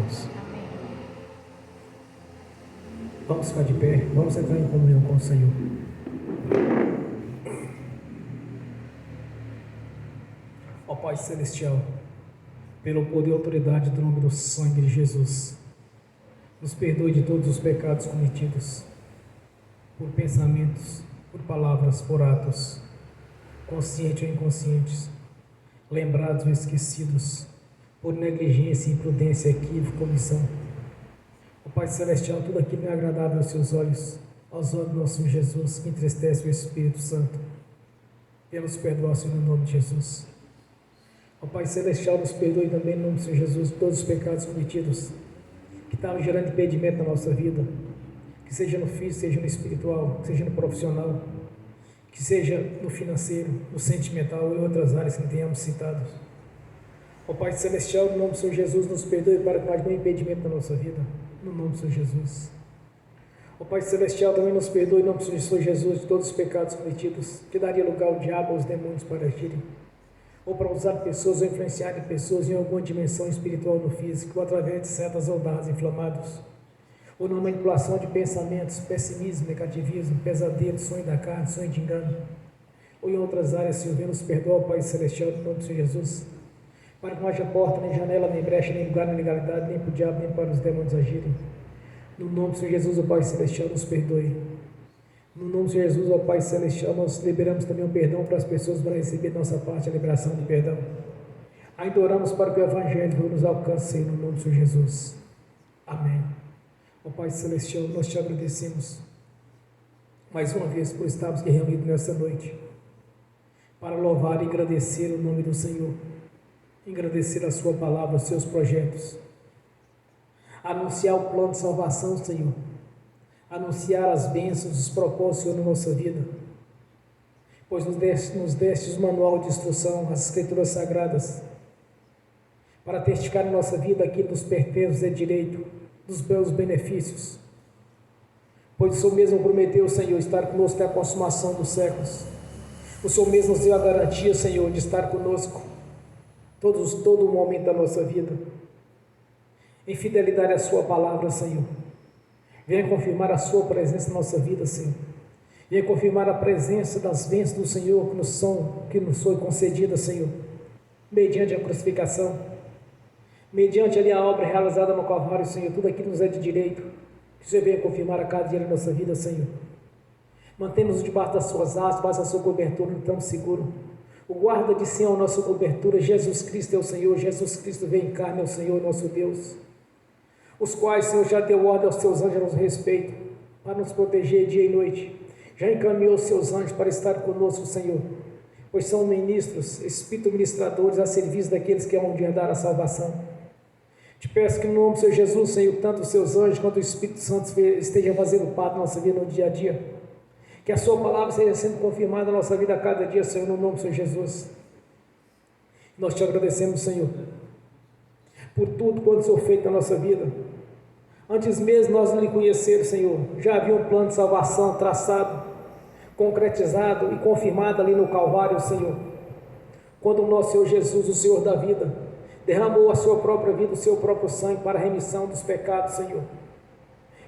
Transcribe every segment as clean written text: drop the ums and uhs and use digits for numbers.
irmãos? Vamos ficar de pé, vamos entrar em comunhão com o Senhor. Ó Pai Celestial, pelo poder e autoridade do nome do sangue de Jesus, nos perdoe de todos os pecados cometidos, por pensamentos, por palavras, por atos, conscientes ou inconscientes, lembrados ou esquecidos, por negligência, imprudência, equívoco, omissão. Ó Pai Celestial, tudo aquilo não é agradável aos seus olhos, aos olhos do nosso Jesus, que entristece o Espírito Santo. Venha nos perdoar, Senhor, no nome de Jesus. Ó Pai Celestial, nos perdoe também, no nome do Senhor Jesus, todos os pecados cometidos, que estavam gerando impedimento na nossa vida, que seja no físico, seja no espiritual, que seja no profissional, que seja no financeiro, no sentimental e outras áreas que não tenhamos citado. Ó Pai Celestial, no nome do Senhor Jesus, nos perdoe para que não haja nenhum impedimento na nossa vida, no nome do Senhor Jesus. Ó Pai Celestial, também nos perdoe, no nome do Senhor Jesus, de todos os pecados cometidos, que daria lugar ao diabo, aos demônios para agirem, ou para usar pessoas ou influenciarem pessoas em alguma dimensão espiritual no físico, ou através de setas ou dardos inflamados, ou na manipulação de pensamentos, pessimismo, negativismo, pesadelo, sonho da carne, sonho de engano, ou em outras áreas. Senhor, venha nos perdoar, Pai Celestial, no nome do Senhor Jesus, para que não haja porta, nem janela, nem brecha, nem lugar, nem legalidade, nem para o diabo, nem para os demônios agirem. No nome do Senhor Jesus, ó Pai Celestial, nos perdoe. No nome do Senhor Jesus, ó Pai Celestial, nós liberamos também um perdão para as pessoas para receber da nossa parte a liberação de perdão. Ainda oramos para que o Evangelho nos alcance, no nome do Senhor Jesus. Amém. Ó Pai Celestial, nós te agradecemos mais uma vez por estarmos aqui reunidos nessa noite, para louvar e agradecer o nome do Senhor, agradecer a sua palavra, os seus projetos, anunciar o plano de salvação, Senhor, anunciar as bênçãos, os propósitos, Senhor, na nossa vida, pois nos deste o manual de instrução, as escrituras sagradas, para testificar em nossa vida aquilo que nos pertence, é direito, dos belos benefícios, pois o Senhor mesmo prometeu, Senhor, estar conosco até a consumação dos séculos. O Senhor mesmo nos deu a garantia, Senhor, de estar conosco todo o momento da nossa vida, em fidelidade à sua palavra, Senhor. Venha confirmar a sua presença na nossa vida, Senhor. Venha confirmar a presença das bênçãos do Senhor que nos foi concedida, Senhor, mediante a crucificação, mediante ali a obra realizada no Calvário, Senhor. Tudo aquilo nos é de direito, que o Senhor venha confirmar a cada dia na nossa vida, Senhor. Mantemos-nos debaixo das suas asas, debaixo da sua cobertura, tão seguro. O guarda de Sião, a nossa cobertura, Jesus Cristo é o Senhor. Jesus Cristo vem em carne, é o Senhor, nosso Deus, os quais o Senhor já deu ordem aos seus anjos a nosso respeito, para nos proteger dia e noite. Já encaminhou os seus anjos para estar conosco, Senhor, pois são ministros, espíritos ministradores a serviço daqueles que hão de herdar a salvação. Te peço que no nome do Senhor Jesus, Senhor, tanto os seus anjos quanto o Espírito Santo estejam fazendo parte da nossa vida no dia a dia, que a sua palavra seja sendo confirmada na nossa vida a cada dia, Senhor, no nome do Senhor Jesus. Nós te agradecemos, Senhor, por tudo quanto o Senhor fez na nossa vida. Antes mesmo nós lhe conhecer, Senhor, já havia um plano de salvação traçado, concretizado e confirmado ali no Calvário, Senhor, quando o nosso Senhor Jesus, o Senhor da vida, derramou a sua própria vida, o seu próprio sangue para a remissão dos pecados, Senhor,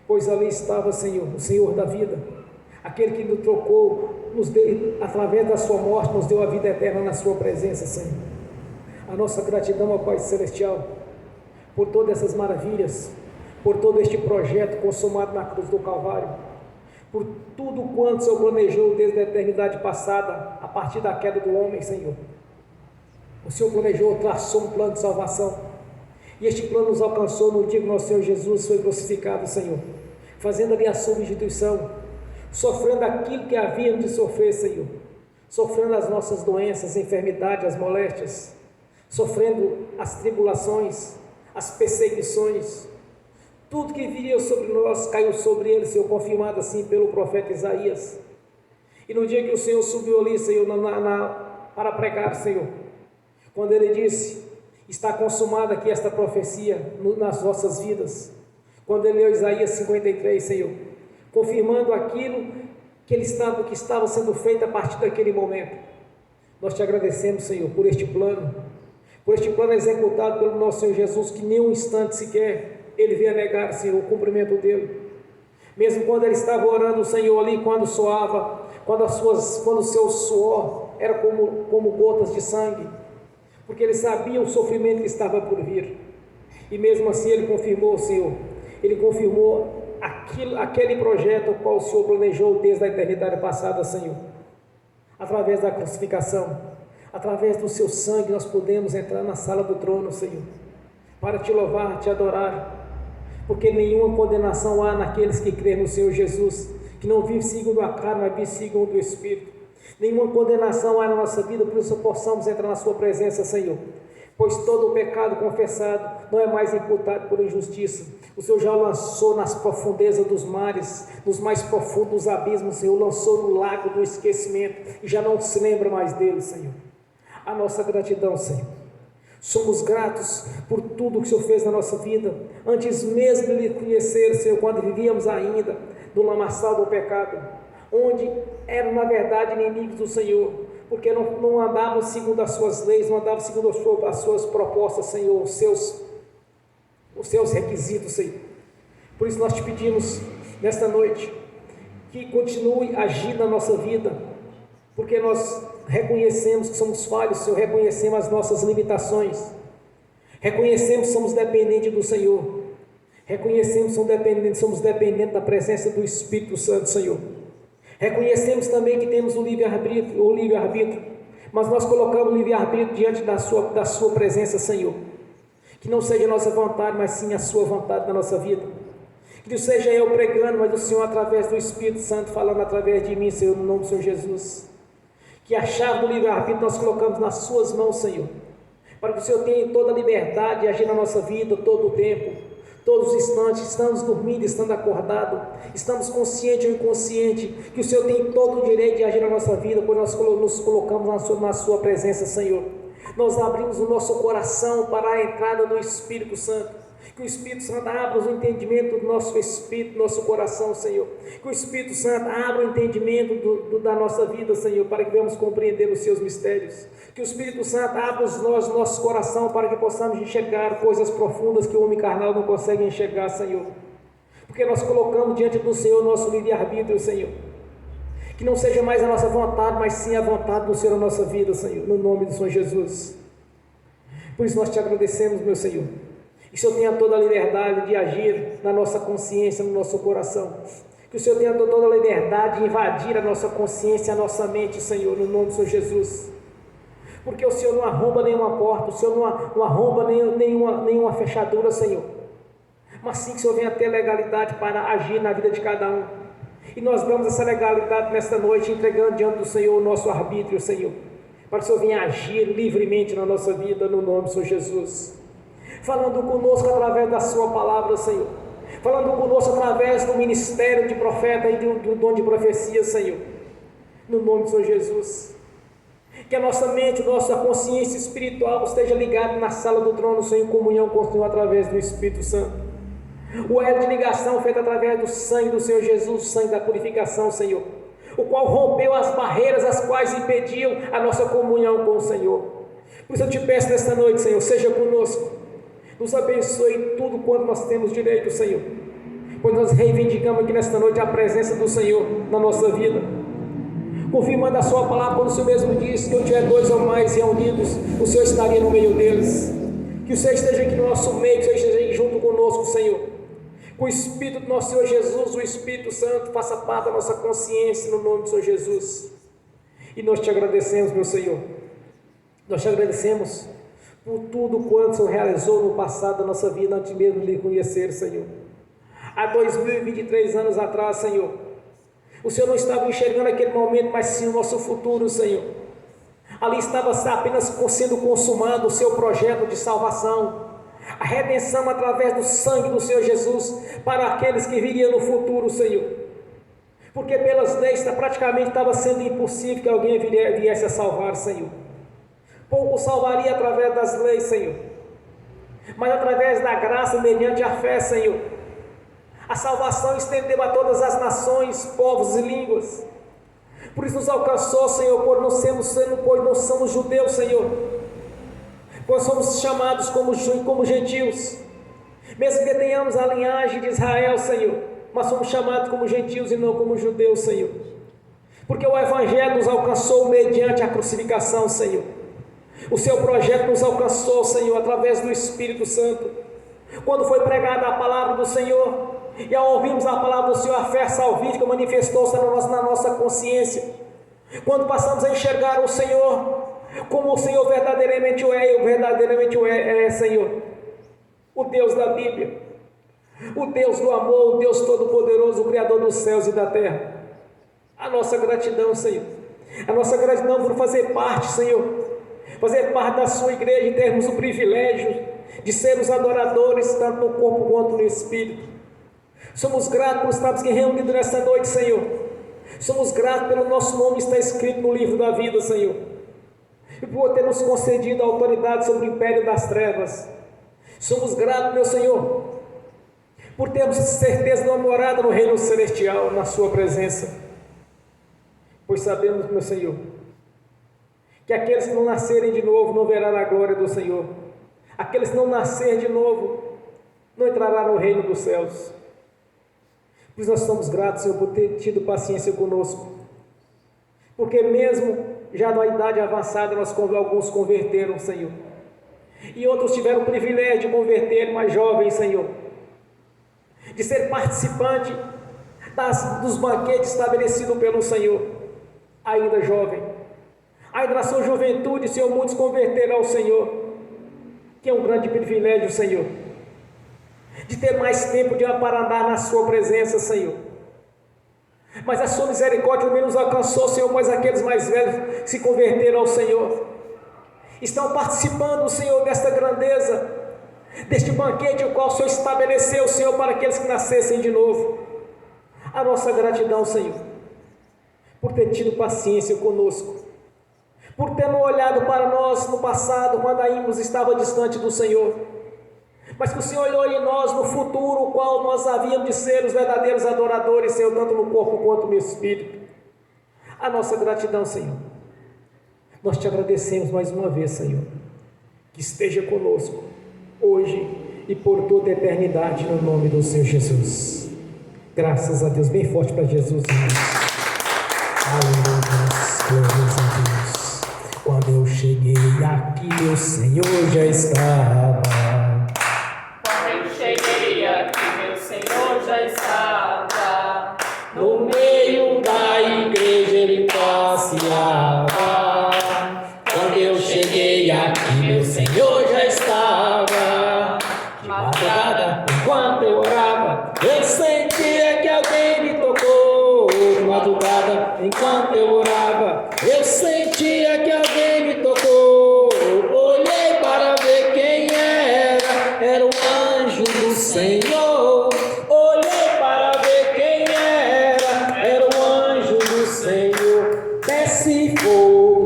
pois ali estava, Senhor, o Senhor da vida, aquele que nos trocou, nos deu, através da sua morte, nos deu a vida eterna na sua presença, Senhor. A nossa gratidão ao Pai Celestial, por todas essas maravilhas, por todo este projeto consumado na cruz do Calvário, por tudo quanto o Senhor planejou desde a eternidade passada, a partir da queda do homem, Senhor. O Senhor planejou, traçou um plano de salvação, e este plano nos alcançou no dia que nosso Senhor Jesus foi crucificado, Senhor, fazendo ali a substituição, sofrendo aquilo que havíamos de sofrer, Senhor, sofrendo as nossas doenças, enfermidades, as moléstias, sofrendo as tribulações, as perseguições, tudo que viria sobre nós caiu sobre ele, Senhor, confirmado assim pelo profeta Isaías. E no dia que o Senhor subiu ali, Senhor, para pregar, Senhor, quando ele disse, está consumada aqui esta profecia nas nossas vidas, quando ele leu Isaías 53, Senhor, confirmando aquilo que estava sendo feito a partir daquele momento, nós te agradecemos, Senhor, por este plano, por este plano executado pelo nosso Senhor Jesus, que nem um instante sequer ele veio a negar, Senhor, o cumprimento dele. Mesmo quando ele estava orando, Senhor, ali, quando suava, quando o seu suor era como gotas de sangue, porque ele sabia o sofrimento que estava por vir. E mesmo assim ele confirmou, Senhor, ele confirmou aquele projeto ao qual o Senhor planejou desde a eternidade passada, Senhor. Através da crucificação, através do seu sangue, nós podemos entrar na sala do trono, Senhor, para te louvar, te adorar, porque nenhuma condenação há naqueles que creem no Senhor Jesus, que não vive segundo a carne, mas vive segundo o Espírito. Nenhuma condenação há na nossa vida, por isso possamos entrar na sua presença, Senhor, pois todo o pecado confessado não é mais imputado por injustiça. O Senhor já o lançou nas profundezas dos mares, nos mais profundos abismos, Senhor, lançou no lago do esquecimento, e já não se lembra mais dele, Senhor. A nossa gratidão, Senhor. Somos gratos por tudo que o Senhor fez na nossa vida, antes mesmo de lhe conhecer, Senhor, quando vivíamos ainda no lamaçal do pecado, onde eram na verdade inimigos do Senhor, porque não andavam segundo as suas leis, não andavam segundo as suas propostas, Senhor, os seus requisitos, Senhor. Por isso nós te pedimos nesta noite, que continue agindo na nossa vida, porque nós reconhecemos que somos falhos, Senhor, reconhecemos as nossas limitações, reconhecemos que somos dependentes do Senhor, reconhecemos que somos dependentes da presença do Espírito Santo, Senhor. Reconhecemos também que temos o livre-arbítrio, mas nós colocamos o livre-arbítrio diante da sua presença, Senhor. Que não seja a nossa vontade, mas sim a sua vontade na nossa vida. Que não seja eu pregando, mas o Senhor através do Espírito Santo falando através de mim, Senhor, no nome do Senhor Jesus. Que a chave do livre-arbítrio nós colocamos nas suas mãos, Senhor, para que o Senhor tenha toda a liberdade de agir na nossa vida todo o tempo, todos os instantes. Estamos dormindo, estando acordado, estamos conscientes ou inconscientes, que o Senhor tem todo o direito de agir na nossa vida, pois nós nos colocamos na sua presença, Senhor. Nós abrimos o nosso coração para a entrada do Espírito Santo. Que o Espírito Santo abra o entendimento do nosso espírito, do nosso coração, Senhor. Que o Espírito Santo abra o entendimento da nossa vida, Senhor, para que venhamos compreender os seus mistérios. Que o Espírito Santo abra nosso coração para que possamos enxergar coisas profundas que o homem carnal não consegue enxergar, Senhor. Porque nós colocamos diante do Senhor nosso livre-arbítrio, Senhor. Que não seja mais a nossa vontade, mas sim a vontade do Senhor na nossa vida, Senhor, no nome do Senhor Jesus. Por isso nós te agradecemos, meu Senhor. Que o Senhor tenha toda a liberdade de agir na nossa consciência, no nosso coração. Que o Senhor tenha toda a liberdade de invadir a nossa consciência, a nossa mente, Senhor, no nome do Senhor Jesus. Porque o Senhor não arromba nenhuma porta, o Senhor não arromba nenhuma fechadura, Senhor. Mas sim que o Senhor venha ter legalidade para agir na vida de cada um. E nós damos essa legalidade nesta noite, entregando diante do Senhor o nosso arbítrio, Senhor, para que o Senhor venha agir livremente na nossa vida, no nome do Senhor Jesus. Falando conosco através da sua palavra, Senhor. Falando conosco através do ministério de profeta e do dom de profecia, Senhor. No nome do Senhor Jesus. Que a nossa mente, nossa consciência espiritual esteja ligada na sala do trono, Senhor, em comunhão com o Senhor através do Espírito Santo. O elo de ligação feito através do sangue do Senhor Jesus, o sangue da purificação, Senhor, o qual rompeu as barreiras as quais impediam a nossa comunhão com o Senhor. Por isso eu te peço nesta noite, Senhor, seja conosco. Nos abençoe em tudo quanto nós temos direito, Senhor, pois nós reivindicamos aqui nesta noite a presença do Senhor na nossa vida, confirmando a sua palavra, quando o Senhor mesmo disse que onde tiver dois ou mais reunidos, o Senhor estaria no meio deles. Que o Senhor esteja aqui no nosso meio, que o Senhor esteja aqui junto conosco, Senhor. Que o Espírito do nosso Senhor Jesus, o Espírito Santo, faça parte da nossa consciência, no nome do Senhor Jesus. E nós te agradecemos, meu Senhor. Nós te agradecemos por tudo quanto o Senhor realizou no passado da nossa vida, antes mesmo de lhe conhecer, Senhor. Há 2023 anos atrás, Senhor, o Senhor não estava enxergando aquele momento, mas sim o nosso futuro, Senhor. Ali estava apenas sendo consumado o seu projeto de salvação, a redenção através do sangue do Senhor Jesus, para aqueles que viriam no futuro, Senhor. Porque pelas leis praticamente estava sendo impossível que alguém viesse a salvar, Senhor. Pouco salvaria através das leis, Senhor, mas através da graça, mediante a fé, Senhor, a salvação estendeu a todas as nações, povos e línguas. Por isso nos alcançou, Senhor, pois não somos judeus, Senhor, pois somos chamados como gentios, mesmo que tenhamos a linhagem de Israel, Senhor, mas somos chamados como gentios e não como judeus, Senhor, porque o Evangelho nos alcançou mediante a crucificação, Senhor. O seu projeto nos alcançou, Senhor, através do Espírito Santo. Quando foi pregada a palavra do Senhor, e ao ouvirmos a palavra do Senhor, a fé salvífica manifestou-se na nossa consciência. Quando passamos a enxergar o Senhor como o Senhor verdadeiramente é, Senhor, o Deus da Bíblia, o Deus do amor, o Deus todo-poderoso, o Criador dos céus e da terra. A nossa gratidão, Senhor, a nossa gratidão por fazer parte, Senhor, fazer parte da sua igreja e termos o privilégio de ser os adoradores, tanto no corpo quanto no Espírito. Somos gratos por estarmos aqui reunidos nesta noite, Senhor. Somos gratos pelo nosso nome estar escrito no livro da vida, Senhor, e por ter nos concedido a autoridade sobre o império das trevas. Somos gratos, meu Senhor, por termos certeza de uma morada no reino celestial, na sua presença, pois sabemos, meu Senhor, que aqueles que não nascerem de novo não verão a glória do Senhor. Aqueles que não nascerem de novo não entrarão no reino dos céus. Por isso nós somos gratos, Senhor, por ter tido paciência conosco, porque mesmo já na idade avançada, alguns converteram, Senhor, e outros tiveram o privilégio de converter mais jovens, Senhor, de ser participante dos banquetes estabelecidos pelo Senhor, ainda jovem, ainda na sua juventude, Senhor, muitos converteram ao Senhor, que é um grande privilégio, Senhor, de ter mais tempo para andar na sua presença, Senhor. Mas a sua misericórdia também nos alcançou, Senhor, pois aqueles mais velhos se converteram ao Senhor, estão participando, Senhor, desta grandeza, deste banquete o qual o Senhor estabeleceu, Senhor, para aqueles que nascessem de novo. A nossa gratidão, Senhor, por ter tido paciência conosco, por ter olhado para nós no passado, quando ainda estava distante do Senhor, mas que o Senhor olhou em nós no futuro, o qual nós havíamos de ser os verdadeiros adoradores, Senhor, tanto no corpo quanto no espírito. A nossa gratidão, Senhor, nós te agradecemos mais uma vez, Senhor, que esteja conosco, hoje e por toda a eternidade, no nome do Senhor Jesus. Graças a Deus, bem forte para Jesus, irmãos. Aleluia, glórias a Deus. Quando eu cheguei aqui, meu Senhor já estava. Já estava no meio da igreja, ele passeava. Quando eu cheguei aqui, meu Senhor já estava. De madrugada, enquanto eu orava, eu sentia que alguém me tocou. De madrugada, enquanto eu orava, eu sentia que alguém me tocou. Olhei para ver quem era o anjo do Senhor.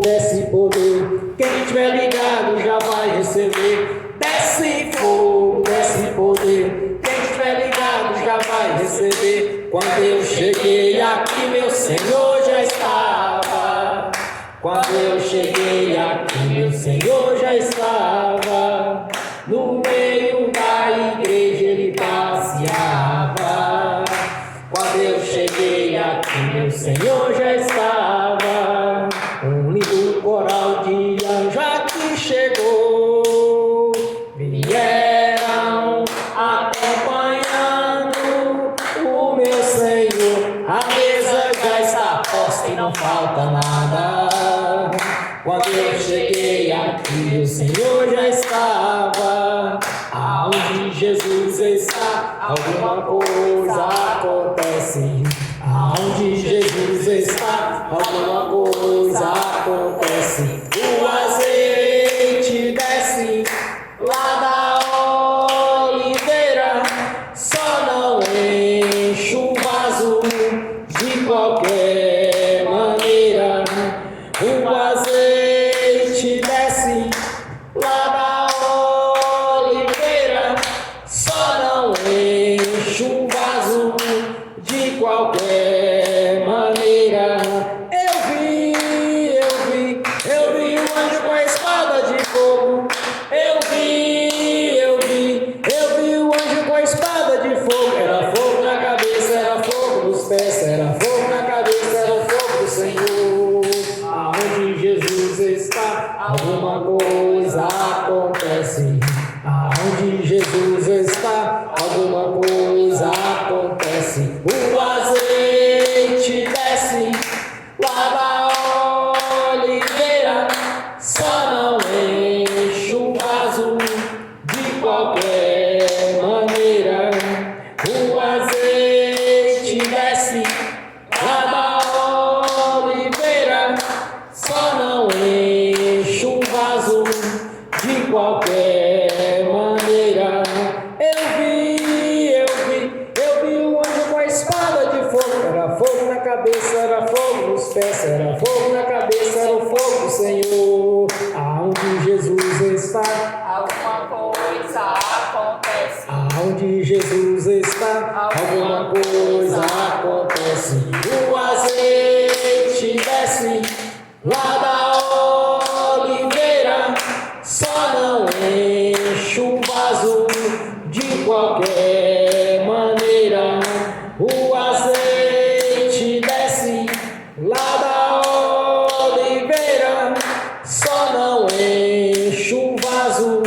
Desce poder, quem tiver ligado já vai receber. Desce fogo, desce poder, quem tiver ligado já vai receber. Quando eu cheguei aqui, meu Senhor já estava. Quando eu cheguei aqui, meu Senhor já estava. No meio da igreja ele passeava. Quando eu cheguei aqui, meu Senhor já estava. Um lindo coral de anjo aqui chegou, vieram acompanhando o meu Senhor. A mesa já está posta e não falta nada. Quando eu cheguei aqui, o Senhor já estava. Aonde Jesus está, alguma coisa acontece. Aonde Jesus está, alguma coisa acontece. O azeite desce lá da oliveira, só não enche o vaso de qualquer maneira. O azeite desce lá da oliveira, só não enche o vaso de qualquer maneira. Eu vi um anjo com a espada de fogo. está, alguma coisa acontece. O azeite desce lá da oliveira, só não enche o vaso de qualquer maneira. O azeite desce lá da oliveira, só não enche o vaso de qualquer maneira. Eu vi o anjo com a espada de fogo. Era fogo na cabeça, era fogo nos pés, era fogo na cabeça, era o fogo do Senhor. Aonde Jesus está, Alguma coisa acontece. aonde Jesus está, alguma coisa acontece. O azeite desce lá da oliveira, só não enche o vaso de qualquer maneira. O azeite desce lá da oliveira, só não enche o vaso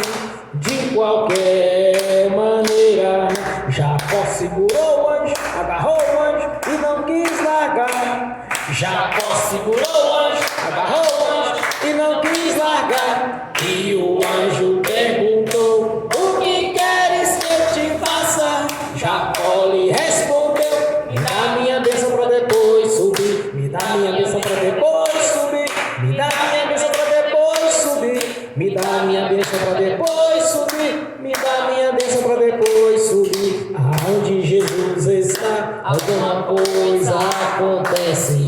de qualquer maneira. Jacó segurou o anjo, agarrou o anjo e não quis largar. Jacó segurou o anjo, agarrou o anjo e não quis largar. E o anjo perguntou: o que queres que eu te faça? Jacó lhe respondeu: me dá minha bênção para depois subir. Me dá minha bênção para depois subir. Me dá minha bênção para depois subir. Me dá minha bênção para depois subir. Me dá minha bênção para depois subir. Aonde Jesus está, alguma coisa acontece.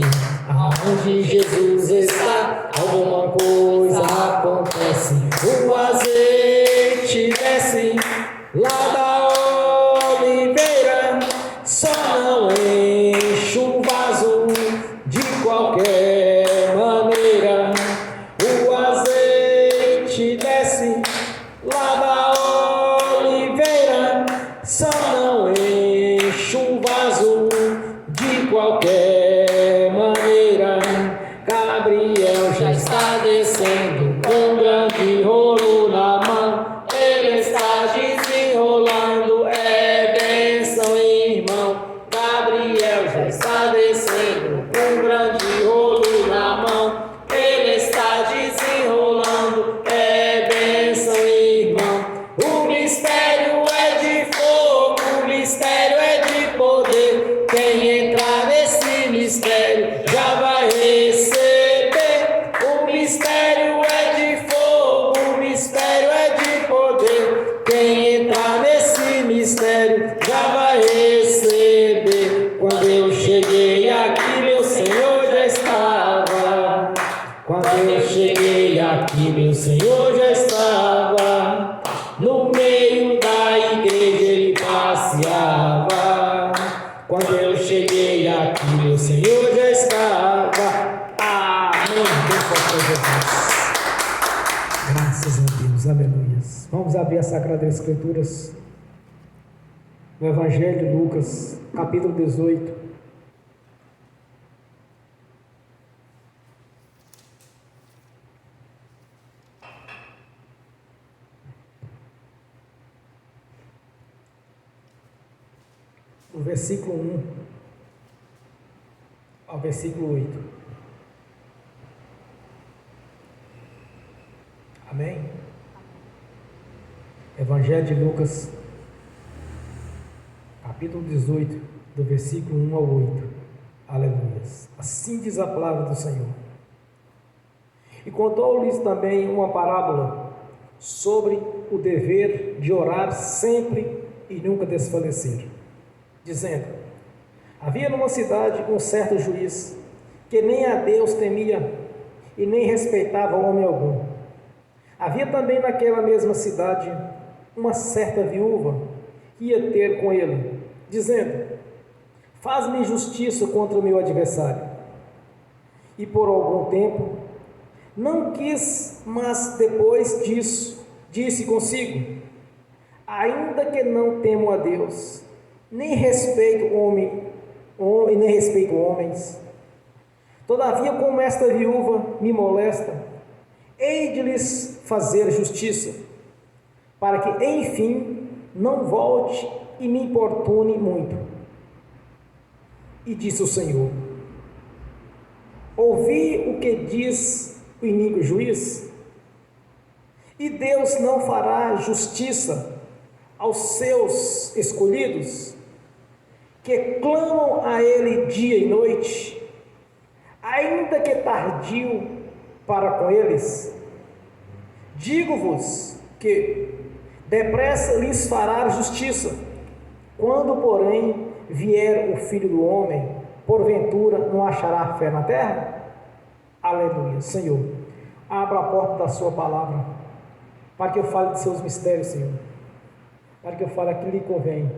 Aonde Jesus está, alguma coisa acontece. O azeite desce lá da oliveira, só não enche o vaso de qualquer maneira. O azeite desce lá da oliveira, só não enche o vaso de qualquer maneira. Gabriel já está descendo com um grande rolo na mão. Ele está desenrolando, é bênção, irmão. Gabriel já está descendo com um grande rolo na mão. Ele está desenrolando, é bênção, irmão. O mistério é de fogo, o mistério é de poder. Quem entrar nesse mistério já vai receber. O mistério é de fogo, o mistério é de poder. Quem entrar nesse mistério já vai receber. Quando eu cheguei aqui, meu Senhor já estava. Quando eu cheguei aqui, meu Senhor já estava. No meio da igreja ele passeava. Quando eu cheguei aqui, meu Senhor já estava. Amém. Jesus. Graças a Deus, aleluia. Vamos abrir as Sagradas Escrituras no Evangelho de Lucas, capítulo 18. O versículo 1 ao versículo 8. Amém? Evangelho de Lucas, capítulo 18, do versículo 1 ao 8. Aleluia. Assim diz a palavra do Senhor. E contou-lhes também uma parábola sobre o dever de orar sempre e nunca desfalecer, dizendo: havia numa cidade um certo juiz, que nem a Deus temia e nem respeitava homem algum. Havia também naquela mesma cidade uma certa viúva que ia ter com ele, dizendo: faz-me justiça contra o meu adversário. E por algum tempo não quis, mas depois disso disse consigo: ainda que não temo a Deus, nem respeito homens, todavia, como esta viúva me molesta, hei de lhes fazer justiça, para que enfim não volte e me importune muito. E disse o Senhor: ouvi o que diz o iníquo juiz? E Deus não fará justiça aos seus escolhidos, que clamam a Ele dia e noite, ainda que tardio para com eles? Digo-vos que depressa lhes fará justiça. Quando, porém, vier o Filho do Homem, porventura não achará fé na terra? Aleluia. Senhor, abra a porta da sua palavra, para que eu fale de seus mistérios, Senhor, para que eu fale aquilo que lhe convém,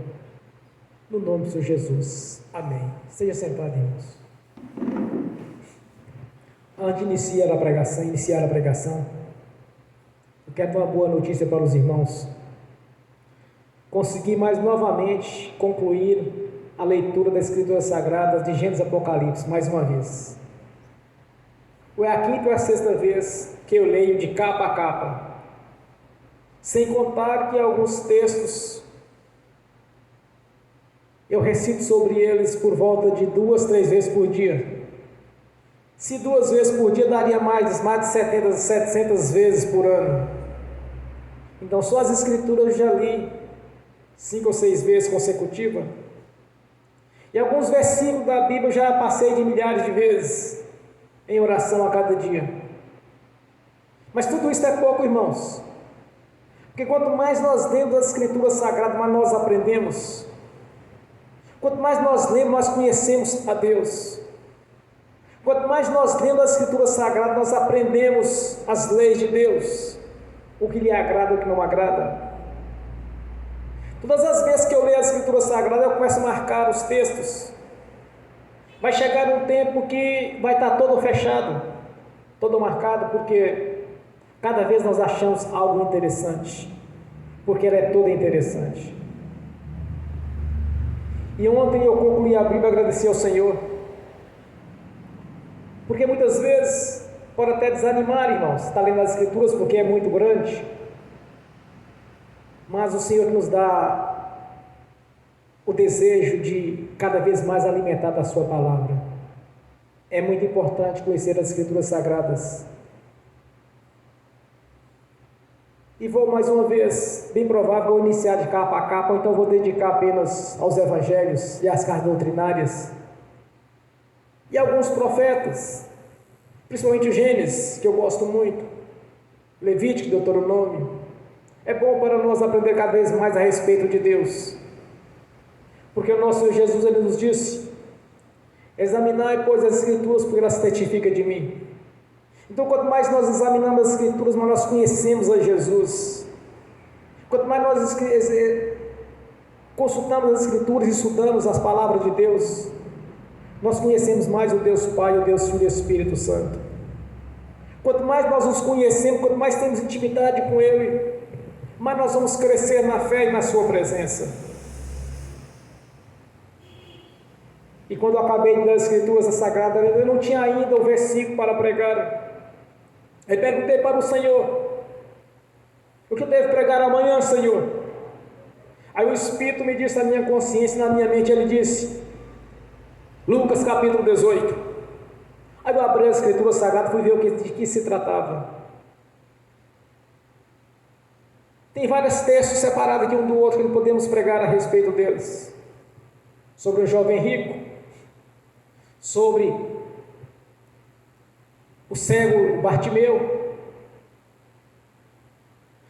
no nome do Senhor Jesus. Amém. Seja sentado, irmãos. Antes de iniciar a pregação, eu quero dar uma boa notícia para os irmãos. Consegui mais novamente concluir a leitura das Escrituras Sagradas de Gênesis e Apocalipse, mais uma vez. É a quinta ou a sexta vez que eu leio de capa a capa, sem contar que alguns textos eu recito sobre eles por volta de 2, 3 vezes por dia. Se 2 vezes por dia, daria mais de 700 vezes por ano. Então, só as Escrituras eu já li 5 ou 6 vezes consecutivas. E alguns versículos da Bíblia eu já passei de milhares de vezes em oração a cada dia. Mas tudo isso é pouco, irmãos. Porque quanto mais nós lemos as Escrituras Sagradas, mais nós aprendemos. Quanto mais nós lemos, nós conhecemos a Deus. Quanto mais nós lemos as Escrituras Sagradas, nós aprendemos as leis de Deus, o que lhe agrada e o que não agrada. Todas as vezes que eu leio as Escrituras Sagradas, eu começo a marcar os textos. Vai chegar um tempo que vai estar todo fechado, todo marcado, porque cada vez nós achamos algo interessante, porque ela é toda interessante. E ontem eu concluí a Bíblia e agradeci ao Senhor, porque muitas vezes pode até desanimar, irmãos, está lendo as Escrituras porque é muito grande, mas o Senhor nos dá o desejo de cada vez mais alimentar da sua palavra. É muito importante conhecer as Escrituras Sagradas. E vou mais uma vez, bem provável, vou iniciar de capa a capa, ou então vou dedicar apenas aos evangelhos e às cartas doutrinárias. E alguns profetas, principalmente o Gênesis, que eu gosto muito, Levítico, Deuteronômio. É bom para nós aprender cada vez mais a respeito de Deus, porque o nosso Senhor Jesus, Ele nos disse: examinai, pois, as Escrituras, porque elas testificam de mim. Então, quanto mais nós examinamos as Escrituras, mais nós conhecemos a Jesus. Quanto mais nós consultamos as Escrituras e estudamos as palavras de Deus, nós conhecemos mais o Deus Pai, o Deus Filho e o Espírito Santo. Quanto mais nós os conhecemos, quanto mais temos intimidade com Ele, mais nós vamos crescer na fé e na Sua presença. E quando eu acabei de ler as Escrituras Sagradas, eu não tinha ainda o versículo para pregar. Aí perguntei para o Senhor: o que eu devo pregar amanhã, Senhor? Aí o Espírito me disse na minha consciência, na minha mente, ele disse: Lucas capítulo 18. Aí eu abri a Escritura Sagrada e fui ver de que se tratava. Tem vários textos separados aqui um do outro que não podemos pregar a respeito deles. Sobre o jovem rico, sobre o cego Bartimeu,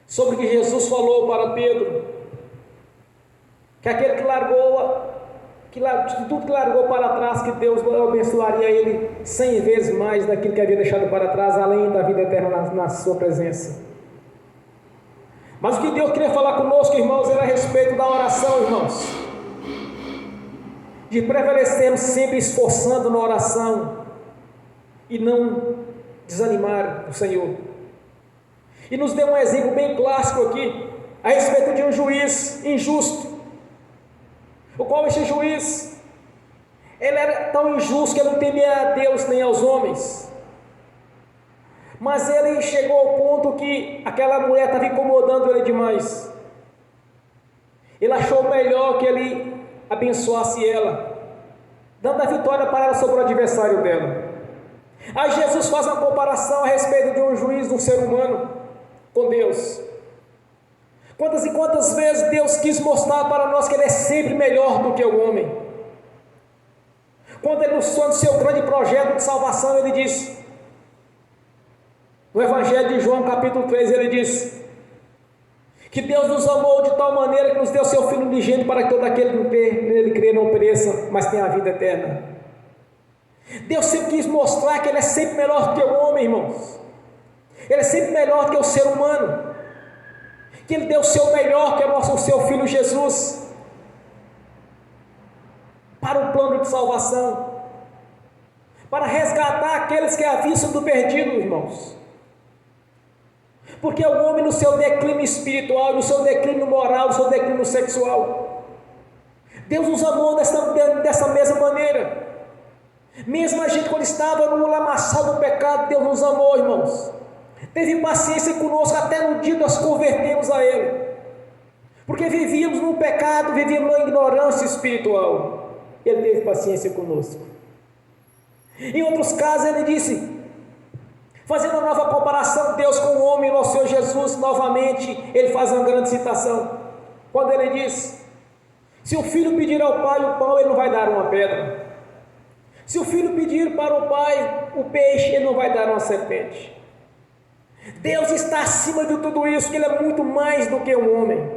sobre o que Jesus falou para Pedro, que aquele que largou, de tudo que largou para trás, que Deus abençoaria ele 100 vezes mais daquilo que havia deixado para trás, além da vida eterna na sua presença. Mas o que Deus queria falar conosco, irmãos, era a respeito da oração, irmãos, de prevalecermos sempre esforçando na oração e não desanimar o Senhor. E nos deu um exemplo bem clássico aqui a respeito de um juiz injusto, o qual esse juiz, ele era tão injusto que ele não temia a Deus nem aos homens, mas ele chegou ao ponto que aquela mulher estava incomodando ele demais. Ele achou melhor que ele abençoasse ela, dando a vitória para ela sobre o adversário dela. Aí Jesus faz uma comparação a respeito de um juiz, de um ser humano, com Deus. Quantas e quantas vezes Deus quis mostrar para nós que Ele é sempre melhor do que o homem. Quando Ele, no seu grande projeto de salvação, Ele diz, no Evangelho de João capítulo 3, Ele diz, que Deus nos amou de tal maneira que nos deu seu Filho unigênito para que todo aquele que nele crê não pereça, mas tenha a vida eterna. Deus sempre quis mostrar que Ele é sempre melhor do que o homem, irmãos. Ele é sempre melhor do que o ser humano. Que Ele deu o seu melhor, que é o seu Filho Jesus, para o plano de salvação, para resgatar aqueles que haviam sido perdidos, irmãos. Porque o homem, no seu declínio espiritual, no seu declínio moral, no seu declínio sexual, Deus nos amou dessa mesma maneira. Mesmo a gente, quando estava no lamaçal do pecado, Deus nos amou, irmãos. Teve paciência conosco até no dia que nós convertemos a Ele. Porque vivíamos no pecado, vivíamos na ignorância espiritual. Ele teve paciência conosco. Em outros casos, Ele disse, fazendo uma nova comparação, Deus com o homem, nosso Senhor Jesus, novamente, Ele faz uma grande citação. Quando Ele diz, se o filho pedir ao pai o pão, Ele não vai dar uma pedra. Se o filho pedir para o pai o peixe, Ele não vai dar uma serpente. Deus está acima de tudo isso, que Ele é muito mais do que um homem.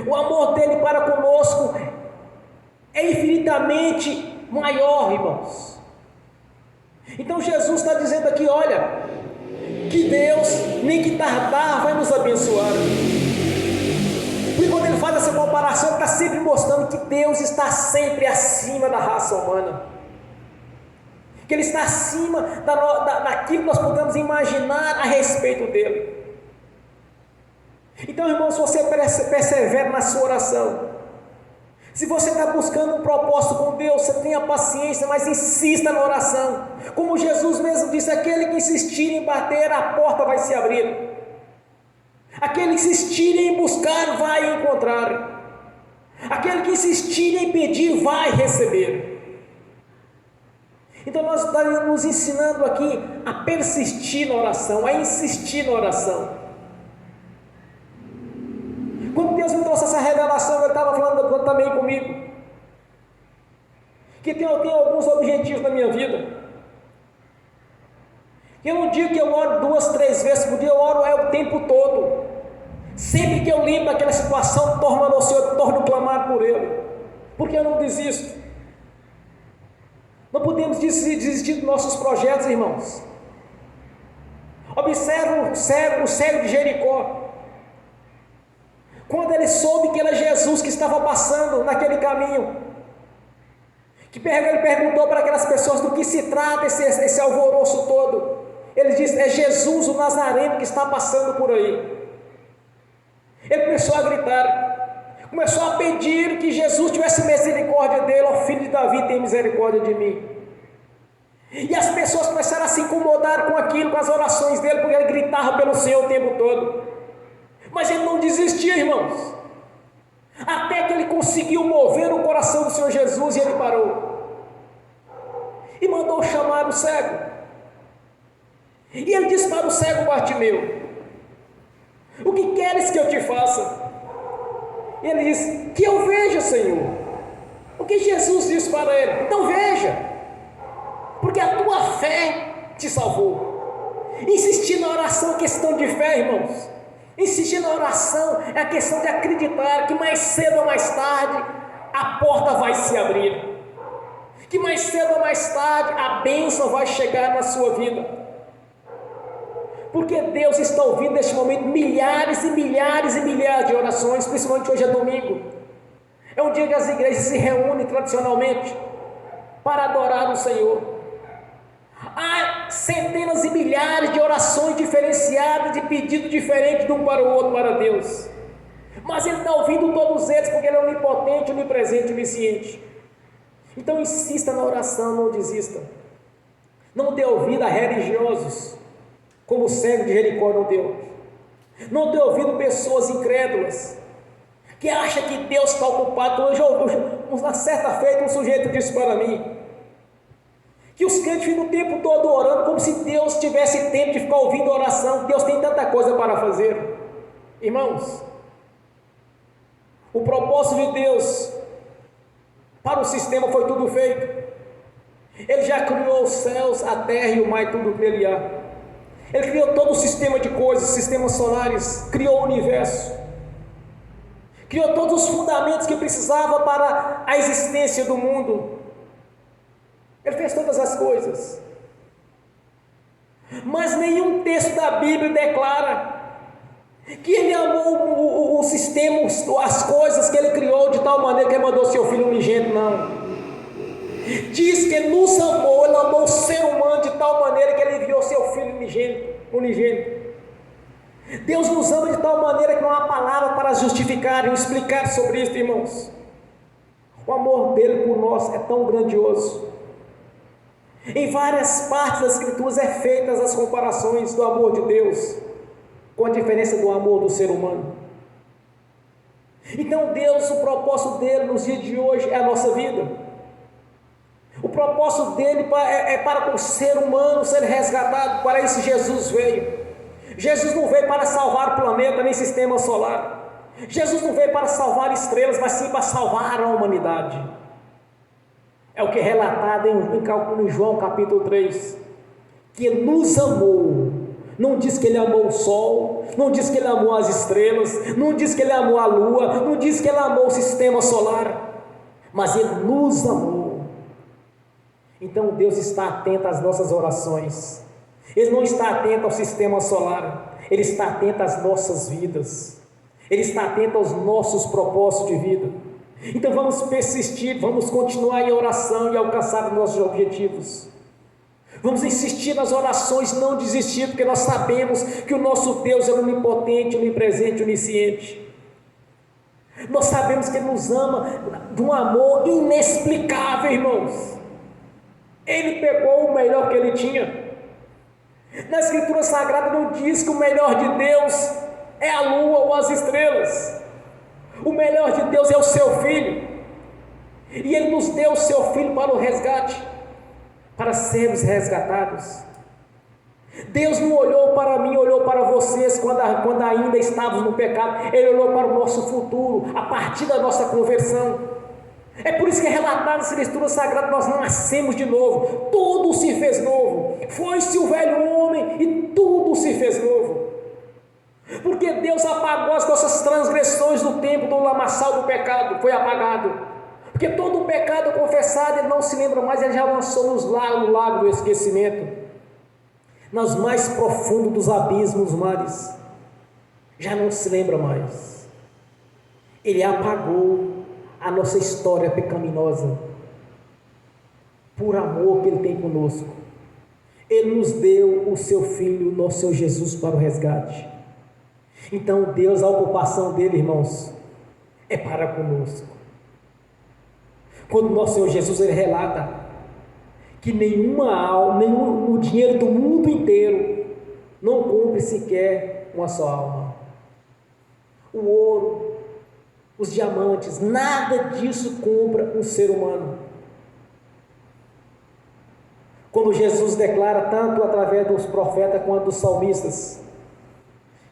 O amor dEle para conosco é infinitamente maior, irmãos. Então Jesus está dizendo aqui, olha, que Deus, nem que tardar, vai nos abençoar. Porque quando Ele faz essa comparação, Ele está sempre mostrando que Deus está sempre acima da raça humana. Que Ele está acima daquilo que nós podemos imaginar a respeito dEle. Então, irmão, se você persevera na sua oração, se você está buscando um propósito com Deus, você tenha paciência, mas insista na oração. Como Jesus mesmo disse, aquele que insistir em bater, a porta vai se abrir. Aquele que insistir em buscar, vai encontrar. Aquele que insistir em pedir, vai receber. Então nós estamos nos ensinando aqui a persistir na oração, a insistir na oração. Quando Deus me trouxe essa revelação, Ele estava falando também comigo, que eu tenho alguns objetivos na minha vida. Eu não digo que eu oro 2, 3 vezes por dia, eu oro o tempo todo. Sempre que eu lembro aquela situação, torno ao Senhor, torno a clamar por Ele, porque eu não desisto. Não podemos desistir dos nossos projetos, irmãos. Observe o cego de Jericó. Quando ele soube que era Jesus que estava passando naquele caminho, ele perguntou para aquelas pessoas do que se trata esse alvoroço todo. Ele disse, é Jesus o Nazareno que está passando por aí. Ele começou a gritar, começou a pedir que Jesus tivesse misericórdia dele. Ó filho de Davi, tem misericórdia de mim. E as pessoas começaram a se incomodar com aquilo, com as orações dele, porque ele gritava pelo Senhor o tempo todo. Mas ele não desistia, irmãos, até que ele conseguiu mover o coração do Senhor Jesus, e ele parou e mandou chamar o cego. E ele disse para o cego Bartimeu, o que queres que eu te faça? E ele disse, que eu veja, Senhor. O que Jesus disse para ele? Então veja, porque a tua fé te salvou. Insistir na oração é questão de fé, irmãos. Insistir na oração é a questão de acreditar que mais cedo ou mais tarde a porta vai se abrir, que mais cedo ou mais tarde a bênção vai chegar na sua vida, porque Deus está ouvindo neste momento milhares e milhares e milhares de orações. Principalmente hoje é domingo, é um dia que as igrejas se reúnem tradicionalmente para adorar o Senhor. Há centenas e milhares de orações diferenciadas, de pedidos diferentes de um para o outro para Deus, mas Ele está ouvindo todos eles, porque Ele é onipotente, onipresente, onisciente. Então insista na oração, não desista. Não dê ouvido a religiosos, como o cego de Jericó não deu. Não dê ouvido a pessoas incrédulas, que acha que Deus está ocupado. Uma certa feita um sujeito disse para mim que os crentes ficam o tempo todo orando como se Deus tivesse tempo de ficar ouvindo oração. Deus tem tanta coisa para fazer. Irmãos, o propósito de Deus para o sistema foi tudo feito. Ele já criou os céus, a terra e o mar e tudo que ele há. Ele criou todo o sistema de coisas, sistemas solares, criou o universo, criou todos os fundamentos que precisava para a existência do mundo. Ele fez todas as coisas. Mas nenhum texto da Bíblia declara que ele amou o sistema, as coisas que ele criou de tal maneira que ele mandou seu filho unigênito, não. Diz que ele nos amou, ele amou o ser humano de tal maneira que ele enviou seu filho unigênito. Deus nos ama de tal maneira que não há palavra para justificar e explicar sobre isso, irmãos. O amor dele por nós é tão grandioso. Em várias partes das Escrituras é feitas as comparações do amor de Deus com a diferença do amor do ser humano. Então Deus, o propósito dele nos dias de hoje é a nossa vida. O propósito dele é para o ser humano ser resgatado. Para isso Jesus veio. Jesus não veio para salvar o planeta nem sistema solar. Jesus não veio para salvar estrelas, mas sim para salvar a humanidade. É o que é relatado em João capítulo 3, que ele nos amou. Não diz que ele amou o sol, não diz que ele amou as estrelas, não diz que ele amou a lua, não diz que ele amou o sistema solar, mas ele nos amou. Então Deus está atento às nossas orações. Ele não está atento ao sistema solar, Ele está atento às nossas vidas, Ele está atento aos nossos propósitos de vida. Então vamos persistir, vamos continuar em oração e alcançar os nossos objetivos. Vamos insistir nas orações, não desistir, porque nós sabemos que o nosso Deus é onipotente, onipresente, onisciente. Nós sabemos que Ele nos ama de um amor inexplicável, irmãos. Ele pegou o melhor que Ele tinha. Na Escritura Sagrada não diz que o melhor de Deus é a lua ou as estrelas. O melhor de Deus é o seu Filho. E Ele nos deu o seu Filho para o resgate, para sermos resgatados. Deus não olhou para mim, olhou para vocês quando ainda estávamos no pecado. Ele olhou para o nosso futuro, a partir da nossa conversão. É por isso que é relatado na Escritura Sagrada: nós nascemos de novo, tudo se fez novo, foi-se o velho homem e tudo se fez novo, porque Deus apagou as nossas transgressões no tempo do lamaçal do pecado, foi apagado, porque todo o pecado confessado Ele não se lembra mais, Ele já lançou no lago do esquecimento, nos mais profundos dos abismos, mares, já não se lembra mais. Ele apagou a nossa história pecaminosa, por amor que Ele tem conosco. Ele nos deu o seu Filho, o nosso Senhor Jesus, para o resgate. Então Deus, a ocupação dele, irmãos, é para conosco. Quando o nosso Senhor Jesus, Ele relata que nenhuma alma, nenhum dinheiro do mundo inteiro não compre sequer uma só alma. O ouro, os diamantes, nada disso compra um ser humano. Quando Jesus declara, tanto através dos profetas quanto dos salmistas,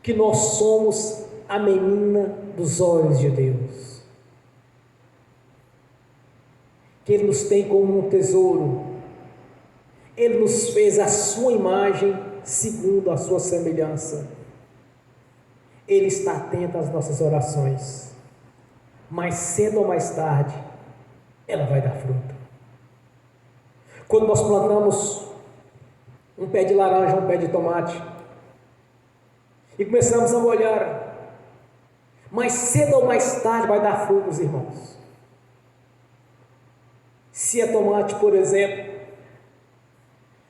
que nós somos a menina dos olhos de Deus, que Ele nos tem como um tesouro, Ele nos fez a sua imagem, segundo a sua semelhança. Ele está atento às nossas orações. Mais cedo ou mais tarde, ela vai dar fruto. Quando nós plantamos um pé de laranja, um pé de tomate, e começamos a molhar, mais cedo ou mais tarde vai dar frutos, irmãos. Se é tomate, por exemplo,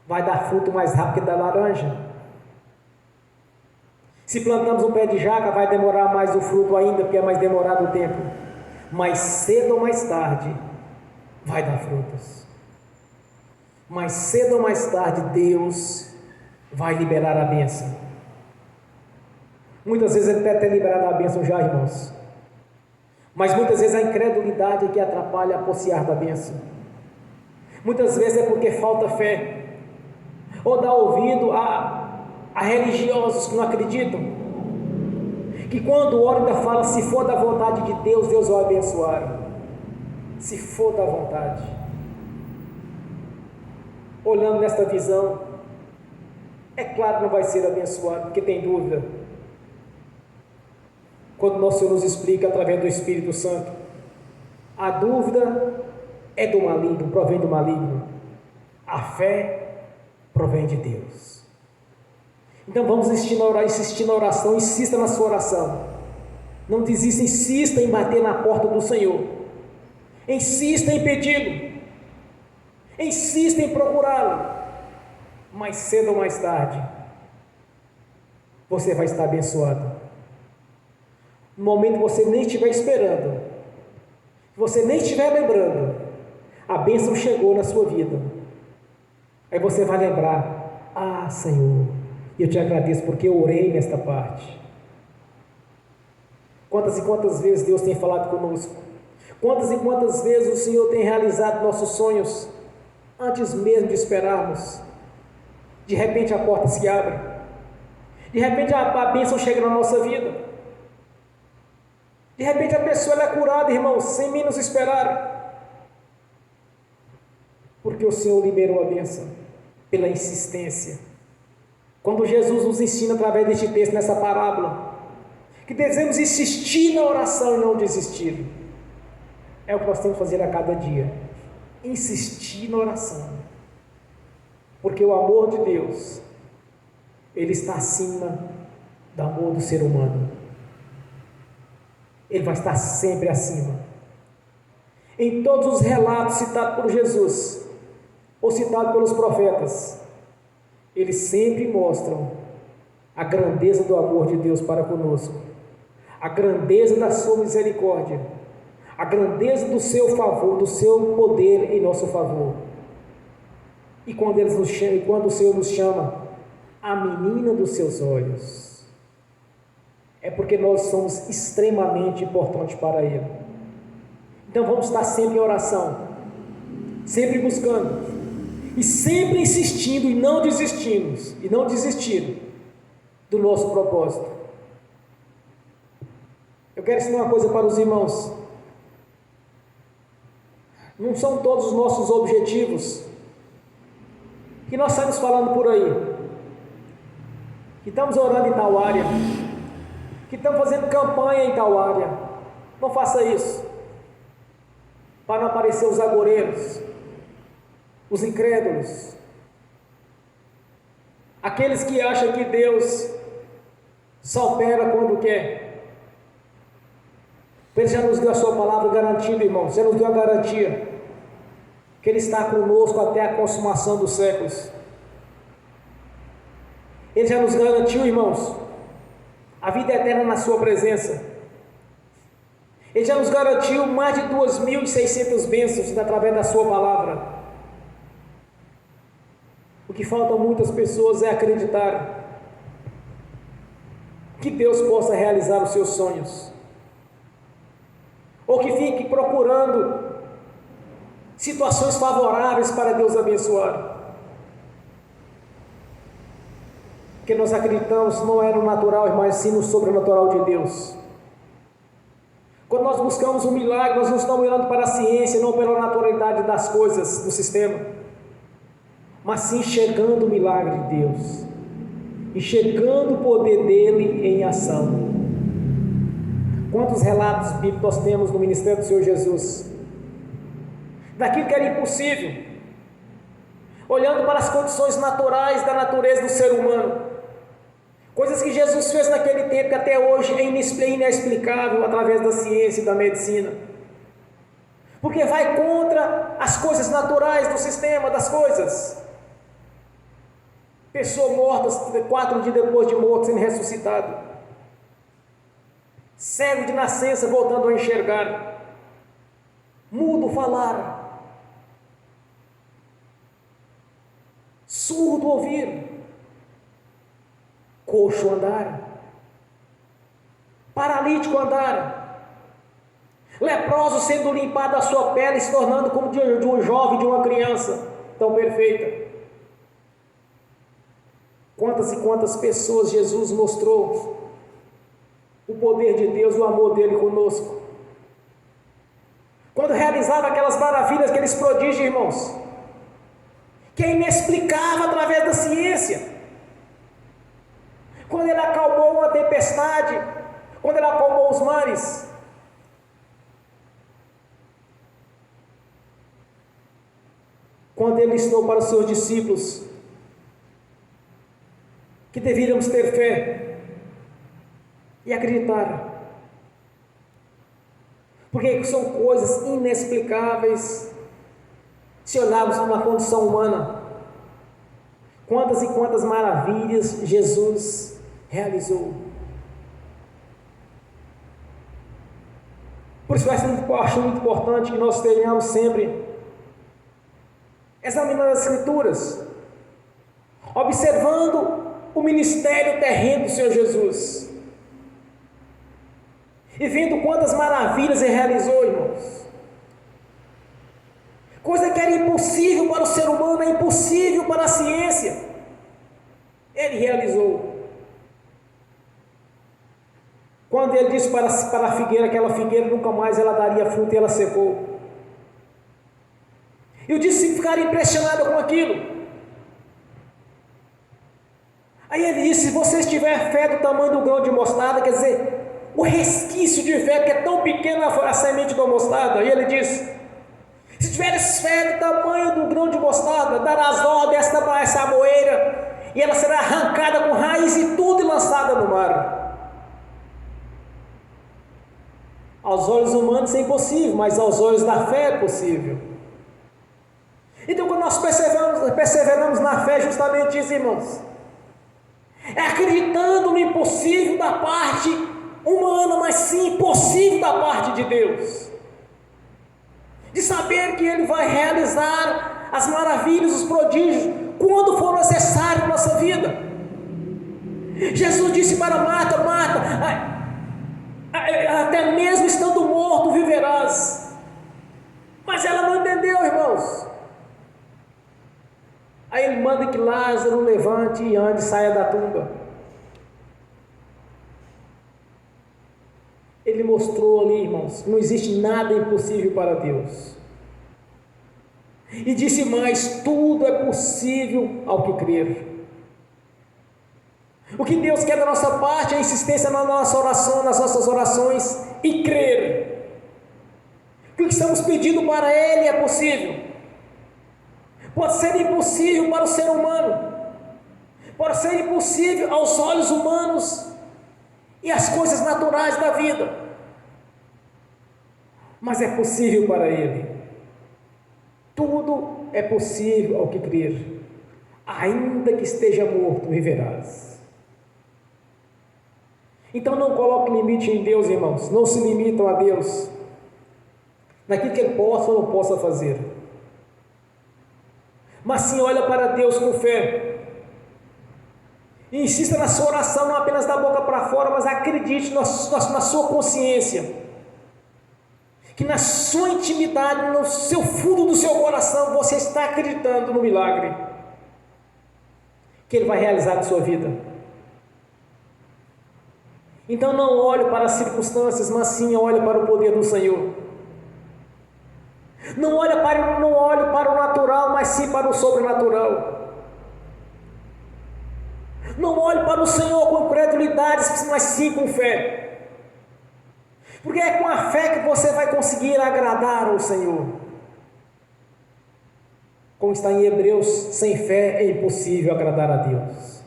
vai dar fruto mais rápido que da laranja. Se plantamos um pé de jaca, vai demorar mais o fruto ainda, porque é mais demorado o tempo. Mais cedo ou mais tarde, vai dar frutos. Mais cedo ou mais tarde, Deus vai liberar a bênção. Muitas vezes Ele deve ter liberado a bênção já, irmãos. Mas muitas vezes a incredulidade é que atrapalha a possear da bênção. Muitas vezes é porque falta fé, ou dá ouvido a religiosos que não acreditam, que quando ora ainda fala, se for da vontade de Deus, Deus vai abençoar. Se for da vontade. Olhando nesta visão, é claro que não vai ser abençoado, porque tem dúvida. Quando nosso Senhor nos explica através do Espírito Santo, a dúvida é do maligno, provém do maligno. A fé provém de Deus. Então vamos insistir na oração, insista na sua oração. Não desista, insista em bater na porta do Senhor. Insista em pedi-lo. Insista em procurá-lo. Mais cedo ou mais tarde, você vai estar abençoado. No momento que você nem estiver esperando, que você nem estiver lembrando, a bênção chegou na sua vida. Aí você vai lembrar: ah, Senhor, eu te agradeço porque eu orei nesta parte. Quantas e quantas vezes Deus tem falado conosco? Quantas e quantas vezes o Senhor tem realizado nossos sonhos antes mesmo de esperarmos? De repente a porta se abre, de repente a bênção chega na nossa vida, de repente a pessoa é curada, irmãos, sem menos esperar, porque o Senhor liberou a bênção pela insistência. Quando Jesus nos ensina através deste texto, nessa parábola, que devemos insistir na oração e não desistir, é o que nós temos que fazer a cada dia, insistir na oração, porque o amor de Deus, ele está acima do amor do ser humano, ele vai estar sempre acima. Em todos os relatos citados por Jesus, ou citados pelos profetas, eles sempre mostram a grandeza do amor de Deus para conosco, a grandeza da sua misericórdia, a grandeza do seu favor, do seu poder em nosso favor. E quando o Senhor nos chama, a menina dos seus olhos, é porque nós somos extremamente importantes para Ele. Então vamos estar sempre em oração, sempre buscando, e sempre insistindo e não desistindo do nosso propósito. Eu quero ensinar uma coisa para os irmãos: não são todos os nossos objetivos que nós estamos falando por aí, que estamos orando em tal área, que estamos fazendo campanha em tal área. Não faça isso, para não aparecer os agoreiros, os incrédulos, aqueles que acham que Deus só opera quando quer. Ele já nos deu a sua palavra garantida, irmãos, já nos deu a garantia que Ele está conosco até a consumação dos séculos. Ele já nos garantiu, irmãos, a vida eterna na sua presença. Ele já nos garantiu mais de 2.600 bênçãos através da sua palavra. O que falta a muitas pessoas é acreditar que Deus possa realizar os seus sonhos, ou que fique procurando situações favoráveis para Deus abençoar. Porque nós acreditamos não é no natural, mas sim no sobrenatural de Deus. Quando nós buscamos um milagre, nós não estamos olhando para a ciência, não pela naturalidade das coisas do sistema, mas sim enxergando o milagre de Deus, enxergando o poder dele em ação. Quantos relatos bíblicos nós temos no ministério do Senhor Jesus, daquilo que era impossível, olhando para as condições naturais da natureza do ser humano, coisas que Jesus fez naquele tempo que até hoje é inexplicável através da ciência e da medicina, porque vai contra as coisas naturais do sistema das coisas. Pessoa morta 4 dias depois de morto sendo ressuscitado, cego de nascença voltando a enxergar, mudo falar, surdo ouvir, coxo andar, paralítico andar. leproso sendo limpado a sua pele, se tornando como de um jovem, de uma criança tão perfeita. Quantas e quantas pessoas Jesus mostrou o poder de Deus, o amor dele conosco. Quando realizava aquelas maravilhas, aqueles prodígios, irmãos, que é inexplicável através da ciência. Quando ele acalmou uma tempestade, quando ele acalmou os mares. Quando ele ensinou para os seus discípulos que deveríamos ter fé e acreditar. Porque são coisas inexplicáveis se olharmos para uma condição humana. Quantas e quantas maravilhas Jesus realizou. Por isso eu acho muito importante que nós tenhamos sempre examinando as Escrituras, observando o ministério terreno do Senhor Jesus e vendo quantas maravilhas ele realizou, irmãos. Coisa que era impossível para o ser humano, é impossível para a ciência, ele realizou. Quando ele disse para a figueira, aquela figueira nunca mais ela daria fruto, e ela secou. E os discípulos ficaram impressionados com aquilo. Aí ele disse: se você tiver fé do tamanho do grão de mostarda, quer dizer, o resquício de fé, que é tão pequena a semente da mostarda. Aí ele disse: se tiveres fé do tamanho do grão de mostarda, darás ordem a essa moeira, e ela será arrancada com raiz e tudo e lançada no mar. Aos olhos humanos é impossível, mas aos olhos da fé é possível. Então, quando nós perseveramos na fé, justamente isso, irmãos, é acreditando no impossível da parte humana, mas sim possível da parte de Deus, de saber que Ele vai realizar as maravilhas, os prodígios, quando for necessário na nossa vida. Jesus disse para Marta: Marta, até mesmo estando morto viverás. Mas ela não entendeu, irmãos. Aí ele manda que Lázaro levante e ande, saia da tumba. Ele mostrou ali, irmãos, que não existe nada impossível para Deus. E disse mais: tudo é possível ao que crer. O que Deus quer da nossa parte é a insistência na nossa oração, nas nossas orações, e crer que o que estamos pedindo para Ele é possível. Pode ser impossível para o ser humano, pode ser impossível aos olhos humanos e às coisas naturais da vida, mas é possível para Ele. Tudo é possível ao que crer. Ainda que esteja morto, viverás. Então não coloque limite em Deus, irmãos. Não se limitam a Deus naquilo que Ele possa ou não possa fazer, mas sim olha para Deus com fé e insista na sua oração, não apenas da boca para fora, mas acredite na sua consciência, que na sua intimidade, no seu fundo do seu coração, você está acreditando no milagre que Ele vai realizar na sua vida. Então não olhe para as circunstâncias, mas sim olhe para o poder do Senhor. Não olhe para o natural, mas sim para o sobrenatural. Não olhe para o Senhor com incredulidade, mas sim com fé. Porque é com a fé que você vai conseguir agradar ao Senhor. Como está em Hebreus, sem fé é impossível agradar a Deus.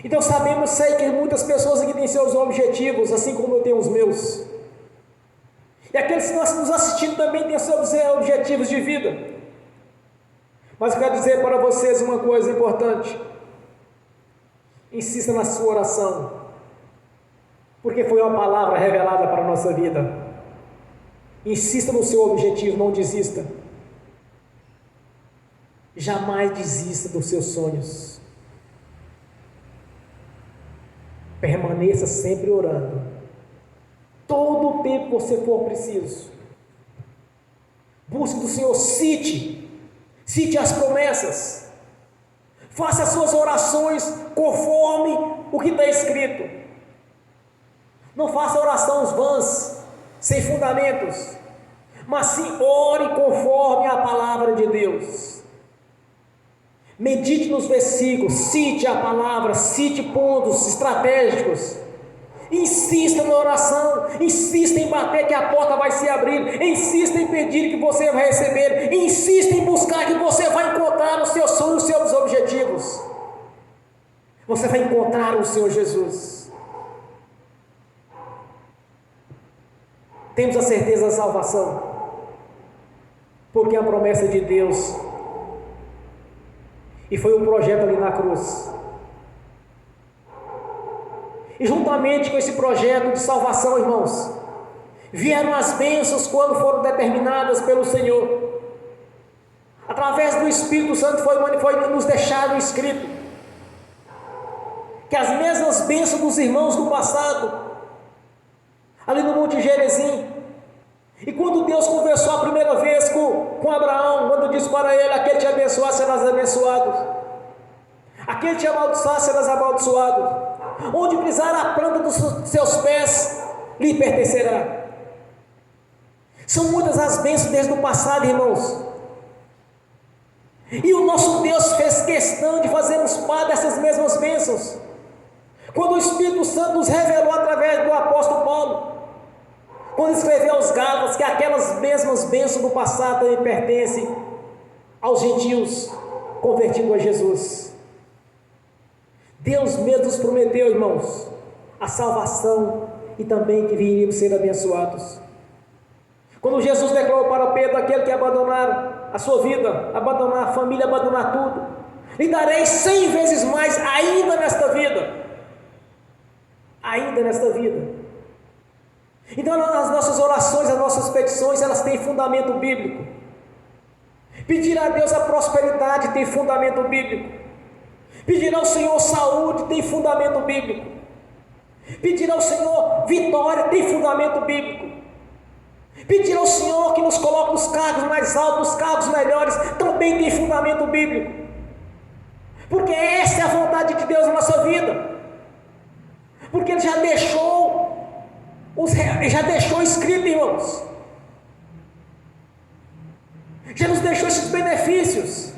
Então sei que muitas pessoas aqui têm seus objetivos, assim como eu tenho os meus. E aqueles que estão nos assistindo também têm seus objetivos de vida. Mas eu quero dizer para vocês uma coisa importante: insista na sua oração, porque foi uma palavra revelada para a nossa vida. Insista no seu objetivo, não desista. Jamais desista dos seus sonhos. Permaneça sempre orando. todo o tempo que você for preciso. Busque do Senhor, cite as promessas, faça as suas orações conforme o que está escrito. Não faça orações vãs, sem fundamentos, mas sim ore conforme a palavra de Deus. Medite nos versículos, cite a palavra, cite pontos estratégicos. Insista na oração, insista em bater que a porta vai se abrir, insista em pedir que você vai receber, insista em buscar que você vai encontrar os seus sonhos, os seus objetivos. Você vai encontrar o Senhor Jesus. Temos a certeza da salvação, porque é a promessa de Deus, e foi um projeto ali na cruz. E juntamente com esse projeto de salvação, irmãos, vieram as bênçãos quando foram determinadas pelo Senhor. Através do Espírito Santo foi nos deixado escrito que as mesmas bênçãos dos irmãos do passado, ali no Monte Gerizim, e quando Deus conversou a primeira vez com Abraão, quando disse para ele: aquele te abençoar, serás abençoado, aquele te amaldiçoar, serás amaldiçoado, onde pisar a planta dos seus pés, lhe pertencerá. São muitas as bênçãos desde o passado, irmãos, e o nosso Deus fez questão de fazermos parte dessas mesmas bênçãos, quando o Espírito Santo nos revelou através do apóstolo Paulo, quando escreveu aos Gálatas que aquelas mesmas bênçãos do passado também pertencem aos gentios convertidos a Jesus. Deus mesmo nos prometeu, irmãos, a salvação e também que viríamos ser abençoados. Quando Jesus declarou para Pedro: aquele que abandonar a sua vida, abandonar a família, abandonar tudo, lhe darei 100 vezes mais ainda nesta vida. Ainda nesta vida. Então as nossas orações, as nossas petições, elas têm fundamento bíblico. Pedir a Deus a prosperidade tem fundamento bíblico. Pedir ao Senhor saúde tem fundamento bíblico. Pedir ao Senhor vitória tem fundamento bíblico. Pedir ao Senhor que nos coloque nos cargos mais altos, nos cargos melhores, também tem fundamento bíblico. Porque essa é a vontade de Deus na nossa vida. Porque Ele já deixou escrito, irmãos. Já nos deixou esses benefícios.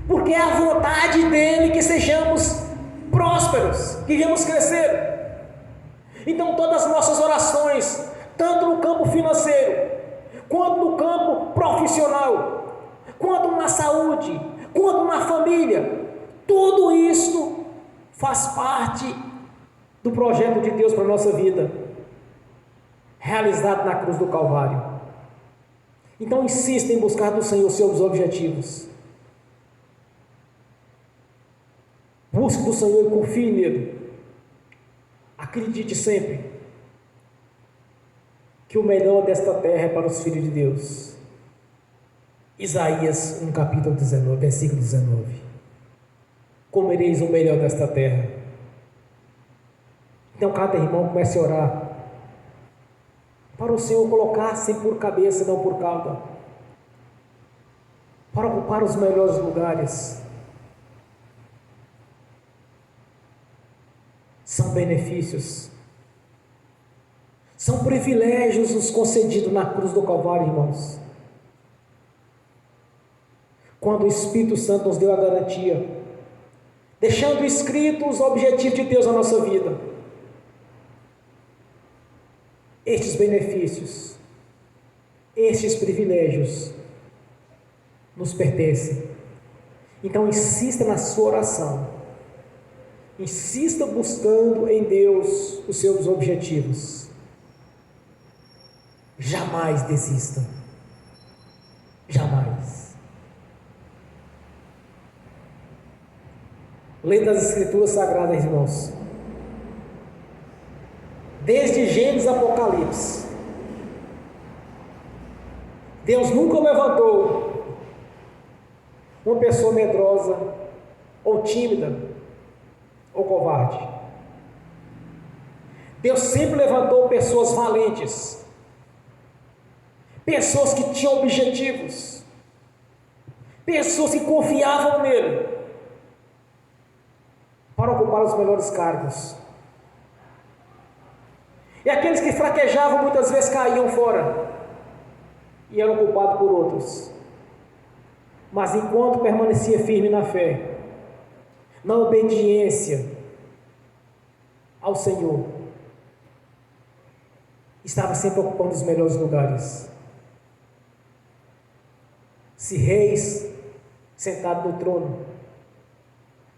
Porque é a vontade dEle que sejamos prósperos, que venhamos crescer. Então todas as nossas orações, tanto no campo financeiro, quanto no campo profissional, quanto na saúde, quanto na família, tudo isso faz parte do projeto de Deus para a nossa vida, realizado na cruz do Calvário. Então insista em buscar do Senhor seus objetivos. Busque do Senhor e confie nele. Acredite sempre que o melhor desta terra é para os filhos de Deus. Isaías 1, capítulo 19, versículo 19. Comereis o melhor desta terra. Então cada irmão comece a orar para o Senhor colocar-se por cabeça, não por cauda, para ocupar os melhores lugares. São benefícios, são privilégios nos concedidos na cruz do Calvário, irmãos. Quando o Espírito Santo nos deu a garantia, deixando escritos os objetivos de Deus na nossa vida. Estes benefícios, estes privilégios nos pertencem. Então insista na sua oração. Insista buscando em Deus os seus objetivos. Jamais desista. Jamais. Lendo as Escrituras Sagradas, irmãos, desde Gênesis a Apocalipse, Deus nunca levantou uma pessoa medrosa, ou tímida, ou covarde. Deus sempre levantou pessoas valentes, pessoas que tinham objetivos, pessoas que confiavam nele para ocupar os melhores cargos. E aqueles que fraquejavam muitas vezes caíam fora e eram culpados por outros. Mas enquanto permanecia firme na fé, na obediência ao Senhor, estava sempre ocupando os melhores lugares. Se reis sentados no trono,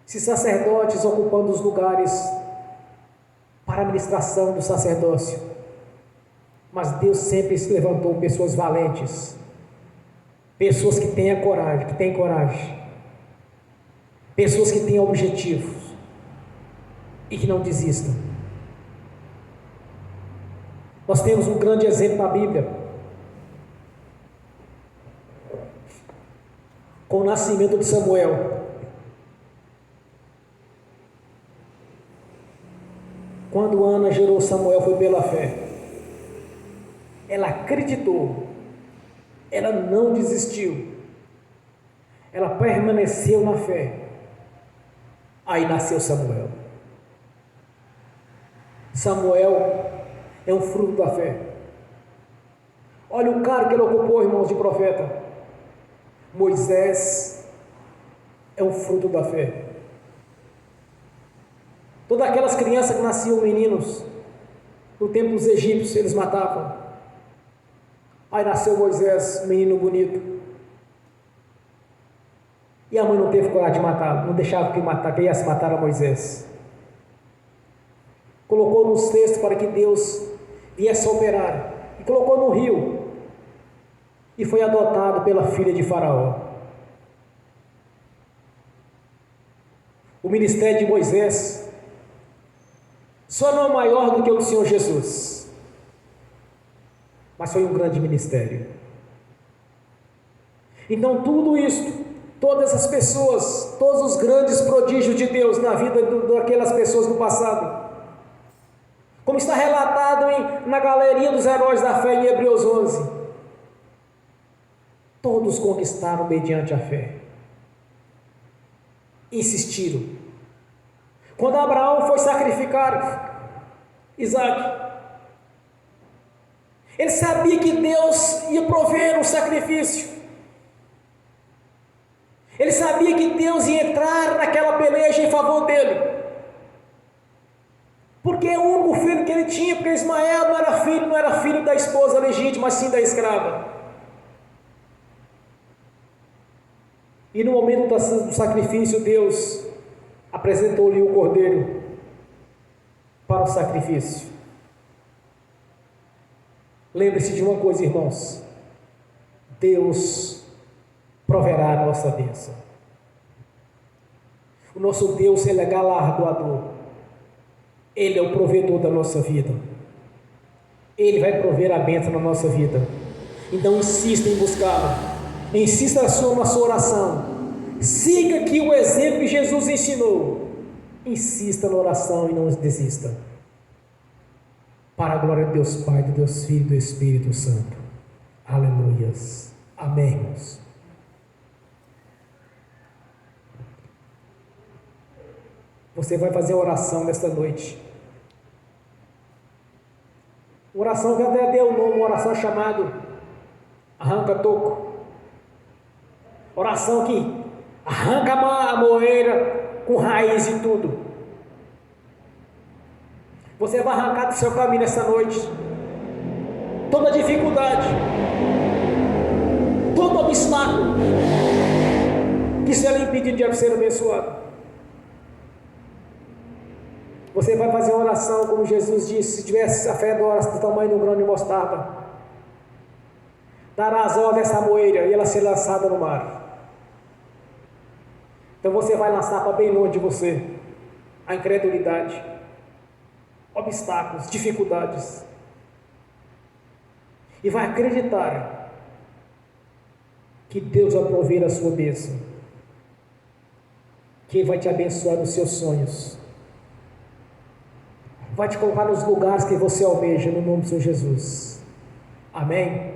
se sacerdotes ocupando os lugares para a administração do sacerdócio, mas Deus sempre se levantou pessoas valentes, pessoas que têm coragem, pessoas que têm objetivos e que não desistam. Nós temos um grande exemplo na Bíblia, com o nascimento de Samuel. Quando Ana gerou Samuel, foi pela fé. Ela acreditou, ela não desistiu, ela permaneceu na fé. Aí nasceu Samuel. Samuel é um fruto da fé. Olha o cargo que ele ocupou, irmãos, de profeta. Moisés é um fruto da fé. Todas aquelas crianças que nasciam meninos, no tempo dos egípcios, eles matavam. Aí nasceu Moisés, um menino bonito. E a mãe não teve coragem de matá-lo, não deixava que ia se matar a Moisés. Colocou no cesto para que Deus viesse operar. E colocou no rio. E foi adotado pela filha de Faraó. O ministério de Moisés só não é maior do que o do Senhor Jesus, mas foi um grande ministério. Então tudo isso, todas as pessoas, todos os grandes prodígios de Deus na vida daquelas pessoas do passado, como está relatado na galeria dos heróis da fé em Hebreus 11, todos conquistaram mediante a fé, insistiram. Quando Abraão foi sacrificar Isaac, ele sabia que Deus ia prover um sacrifício. Ele sabia que Deus ia entrar naquela peleja em favor dele. Porque é o único filho que ele tinha, porque Ismael não era filho da esposa legítima, mas sim da escrava. E no momento do sacrifício, Deus apresentou-lhe o cordeiro para o sacrifício. Lembre-se de uma coisa, irmãos: Deus proverá a nossa bênção. O nosso Deus, Ele é galardoador. Ele é o provedor da nossa vida. Ele vai prover a bênção na nossa vida. Então insista em buscá-lo. Insista na sua oração. Siga aqui o exemplo que Jesus ensinou. Insista na oração e não desista. Para a glória de Deus Pai, de Deus Filho e do Espírito Santo. Aleluias. Amém, irmãos. Você vai fazer oração nesta noite. Oração que até deu o nome, uma oração chamada arranca-toco. Oração que arranca a moeira com raiz e tudo. Você vai arrancar do seu caminho nessa noite toda dificuldade, todo obstáculo que se lhe impedir de ser abençoado. Você vai fazer uma oração como Jesus disse: se tivesse a fé do tamanho de um grão de mostarda, dará as ordens dessa moeira e ela ser lançada no mar. Então você vai lançar para bem longe de você a incredulidade, obstáculos, dificuldades, e vai acreditar que Deus vai prover a sua bênção, que Ele vai te abençoar nos seus sonhos, vai te colocar nos lugares que você almeja, no nome do Senhor Jesus. Amém?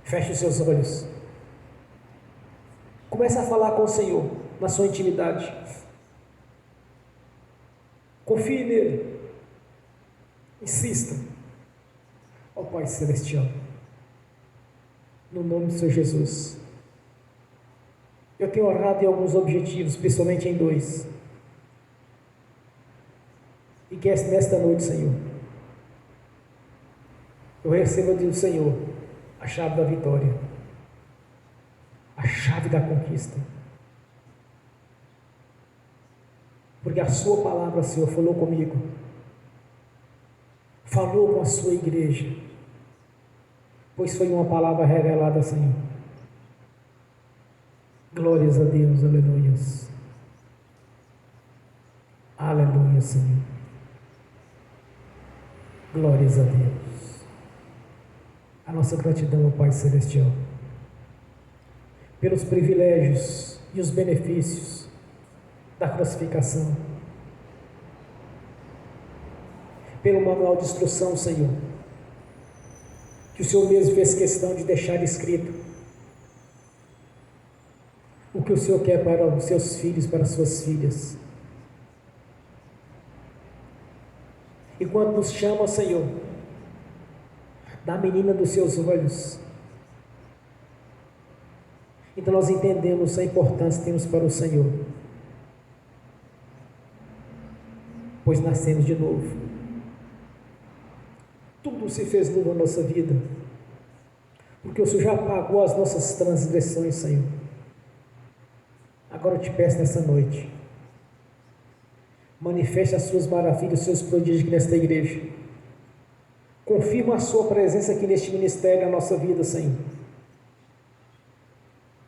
Feche os seus olhos. Comece a falar com o Senhor na sua intimidade. Confie nele. Insista. Ó Pai Celestial, no nome do Senhor Jesus, eu tenho orado em alguns objetivos, principalmente em 2. E que nesta noite, Senhor, eu receba do Senhor a chave da vitória, a chave da conquista. Porque a sua palavra, Senhor, falou comigo, falou com a sua igreja, pois foi uma palavra revelada, Senhor. Glórias a Deus, aleluias. Aleluia, Senhor. Glórias a Deus. A nossa gratidão ao Pai Celestial pelos privilégios e os benefícios da crucificação, pelo manual de instrução, Senhor, que o Senhor mesmo fez questão de deixar escrito o que o Senhor quer para os seus filhos, para as suas filhas. E quando nos chama, Senhor, da menina dos seus olhos, então nós entendemos a importância que temos para o Senhor, pois nascemos de novo. Tudo se fez novo na nossa vida, porque o Senhor já pagou as nossas transgressões, Senhor. Agora eu te peço nessa noite, manifeste as suas maravilhas, os seus prodígios aqui nesta igreja. Confirma a sua presença aqui neste ministério, na nossa vida, Senhor.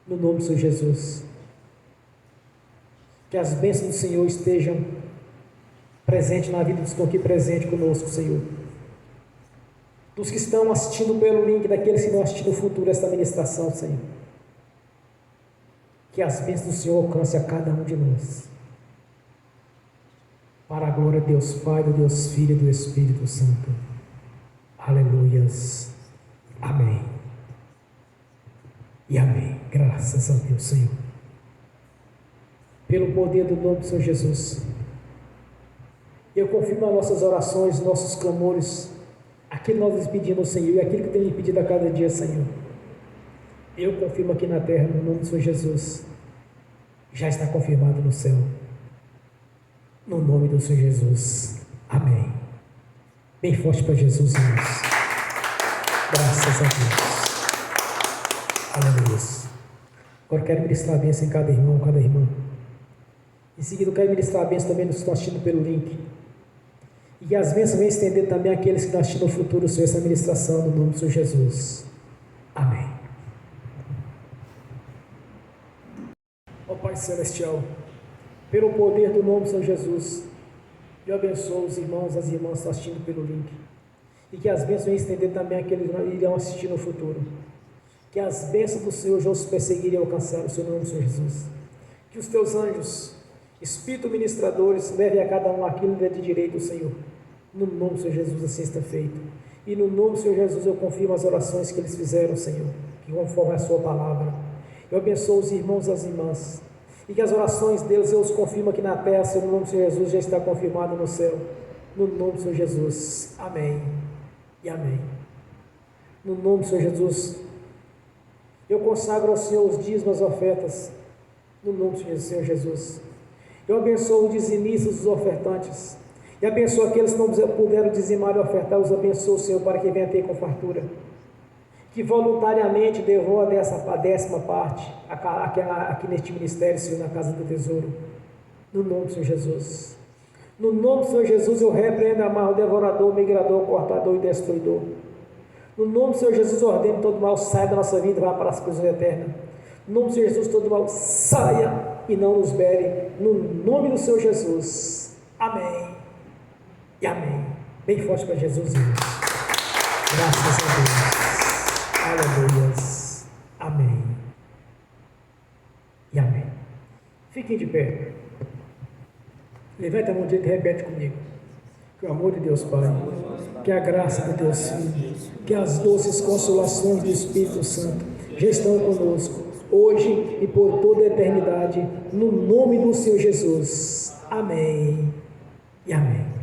No nome do Senhor Jesus. Que as bênçãos do Senhor estejam presentes na vida dos que estão aqui presentes conosco, Senhor. Dos que estão assistindo pelo link, daqueles que vão assistir no futuro esta ministração, Senhor. Que as bênçãos do Senhor alcancem a cada um de nós. Para a glória de Deus Pai, do Deus Filho e do Espírito Santo. Aleluias. Amém. E amém. Graças a Deus, Senhor. Pelo poder do nome do Senhor Jesus, eu confirmo as nossas orações, nossos clamores, aquilo que nós pedimos, Senhor, e aquilo que tem lhe pedido a cada dia, Senhor. Eu confirmo aqui na terra, no nome do Senhor Jesus, já está confirmado no céu. No nome do Senhor Jesus. Amém. Bem forte para Jesus, irmãos. Graças a Deus. Aleluia. Agora eu quero ministrar a bênção em cada irmão, cada irmã. Em seguida eu quero ministrar a bênção também nos que estão assistindo pelo link. E que as bênçãos venham estender também àqueles que estão assistindo no futuro, Senhor, essa ministração, no nome do Senhor Jesus. Amém. Ó Pai Celestial, pelo poder do nome do Senhor Jesus, eu abençoo os irmãos, as irmãs que estão assistindo pelo link. E que as bênçãos venham estender também àqueles que irão assistir no futuro. Que as bênçãos do Senhor já os perseguirem e alcançarem o Senhor, no nome do Senhor Jesus. Que os teus anjos, Espírito ministradores, levem a cada um aquilo que é de direito, Senhor. No nome do Senhor Jesus, assim está feito. E no nome do Senhor Jesus eu confirmo as orações que eles fizeram, Senhor, que conforme a sua palavra. Eu abençoo os irmãos e as irmãs. E que as orações deles eu os confirmo aqui na terra, Senhor, no nome do Senhor Jesus, já está confirmado no céu. No nome do Senhor Jesus. Amém. E amém. No nome do Senhor Jesus, eu consagro ao Senhor os dízimos e as ofertas. No nome do Senhor Jesus. Eu abençoo os dizimistas e os ofertantes. E abençoo aqueles que não puderam dizimar e ofertar. Os abençoo, Senhor, para que venha ter com fartura. Que voluntariamente devolva a 10ª parte aqui neste ministério, Senhor, na casa do tesouro. No nome do Senhor Jesus. No nome do Senhor Jesus, eu repreendo, amarro o devorador, migrador, cortador e destruidor. No nome do Senhor Jesus, ordeno todo mal saia da nossa vida e vá para as coisas eternas. No nome do Senhor Jesus, todo mal saia e não nos bere. No nome do Senhor Jesus. Amém. E amém. Bem forte para Jesus, irmãos. Graças a Deus. Aleluias. Amém. E amém. Fiquem de pé. Levanta a mão direita e repete comigo. Que o amor de Deus Pai, que a graça de Deus Filho, que as doces consolações do Espírito Santo já estão conosco, hoje e por toda a eternidade, no nome do Senhor Jesus. Amém e amém.